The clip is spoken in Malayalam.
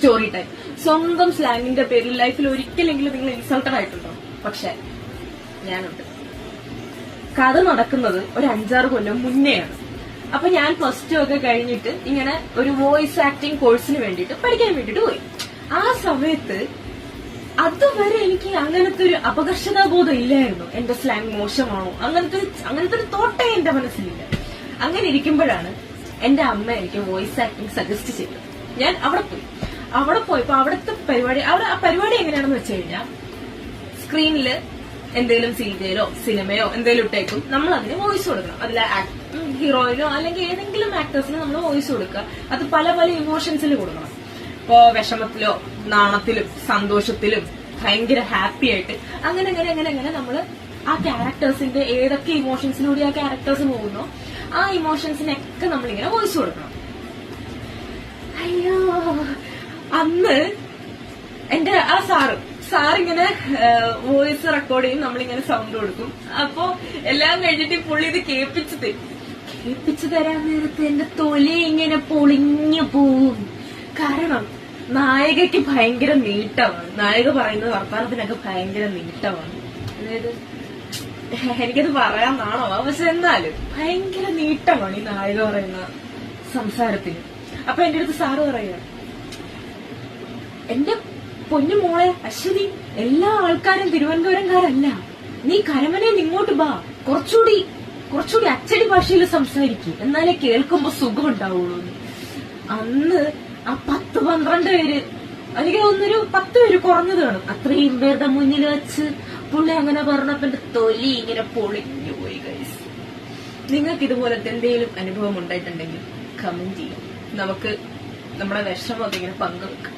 Story time. സ്വന്തം സ്ലാങ്ങിന്റെ പേരിൽ ലൈഫിൽ ഒരിക്കലെങ്കിലും നിങ്ങൾ ഇൻസൾട്ടഡ് ആയിട്ടുണ്ടോ? പക്ഷെ ഞാനുണ്ട്. കഥ നടക്കുന്നത് ഒരു 5-6 കൊല്ലം മുന്നെയാണ്. അപ്പൊ ഞാൻ +2 ഒക്കെ കഴിഞ്ഞിട്ട് ഇങ്ങനെ ഒരു വോയിസ് ആക്ടിങ് കോഴ്സിന് വേണ്ടിയിട്ട് പഠിക്കാൻ വേണ്ടിയിട്ട് പോയി. ആ സമയത്ത് അതുവരെ എനിക്ക് അങ്ങനത്തെ ഒരു അപകർഷതാബോധം ഇല്ലായിരുന്നു. എന്റെ സ്ലാങ് മോശമാണോ, അങ്ങനത്തെ ഒരു തോട്ടേ എന്റെ മനസ്സിലില്ല. അങ്ങനെ ഇരിക്കുമ്പോഴാണ് എന്റെ അമ്മ എനിക്ക് വോയിസ് ആക്ടിങ് സജസ്റ്റ് ചെയ്തത്. ഞാൻ അവിടെ പോയപ്പോ അവിടുത്തെ പരിപാടി, ആ പരിപാടി എങ്ങനെയാണെന്ന് വെച്ച് കഴിഞ്ഞാൽ സ്ക്രീനില് എന്തെങ്കിലും സീരിയലോ സിനിമയോ എന്തെങ്കിലും ഇട്ടേക്കും, നമ്മൾ അതിന് വോയിസ് കൊടുക്കണം. അതിലെ ഹീറോയിനോ അല്ലെങ്കിൽ ഏതെങ്കിലും ആക്ടേഴ്സിന് നമ്മൾ വോയിസ് കൊടുക്കുക. അത് പല പല ഇമോഷൻസിൽ കൊടുക്കണം. ഇപ്പോ വിഷമത്തിലോ നാണത്തിലും സന്തോഷത്തിലും ഭയങ്കര ഹാപ്പി ആയിട്ട് അങ്ങനെ നമ്മള് ആ ക്യാരക്ടേഴ്സിന്റെ ഏതൊക്കെ ഇമോഷൻസിലൂടെ ആ ക്യാരക്ടേഴ്സ് പോകുന്നോ ആ ഇമോഷൻസിനൊക്കെ നമ്മളിങ്ങനെ വോയിസ് കൊടുക്കണം. അയ്യോ, അന്ന് എന്റെ ആ സാറിങ്ങനെ വോയിസ് റെക്കോർഡ് ചെയ്യും, നമ്മളിങ്ങനെ സൗണ്ട് കൊടുക്കും. അപ്പൊ എല്ലാം കഴിഞ്ഞിട്ട് പുള്ളി ഇത് കേൾപ്പിച്ചു തരാൻ നേരത്ത് എന്റെ തൊലി ഇങ്ങനെ പൊളിഞ്ഞു പോവും. കാരണം നായികയ്ക്ക് ഭയങ്കര നീട്ടമാണ്, നായിക പറയുന്ന വർത്തമാനത്തിനൊക്കെ ഭയങ്കര നീട്ടമാണ്. അതായത് എനിക്കത് പറയാൻ നാണോ, പക്ഷെ എന്നാലും ഭയങ്കര നീട്ടമാണ് ഈ നായിക പറയുന്ന സംസാരത്തിന്. അപ്പൊ എന്റെ അടുത്ത് സാറ് പറയുക, എന്റെ പൊന്നു മോളെ അശ്വതി, എല്ലാ ആൾക്കാരും തിരുവനന്തപുരംകാരല്ല, നീ കരമനയിൽ ഇങ്ങോട്ട് ബാ, കുറച്ചുകൂടി അച്ചടി ഭാഷയിൽ സംസാരിക്കും, എന്നാലേ കേൾക്കുമ്പോ സുഖം ഉണ്ടാവുള്ളൂ. അന്ന് ആ 10-12 പേര്, എനിക്ക് തോന്നുന്നൊരു 10 പേര് കുറഞ്ഞത് കാണും, അത്രയും പേരുടെ മുന്നിൽ വെച്ച് പുള്ളി അങ്ങനെ പറഞ്ഞപ്പോ എന്റെ തൊലി ഇങ്ങനെ പൊളിഞ്ഞു പോയി. ഗൈസ്, നിങ്ങൾക്ക് ഇതുപോലത്തെ എന്തെങ്കിലും അനുഭവം ഉണ്ടായിട്ടുണ്ടെങ്കിൽ കമന്റ് ചെയ്യാം, നമുക്ക് നമ്മുടെ വിഷമമൊക്കെ ഇങ്ങനെ പങ്കുവെക്കാം.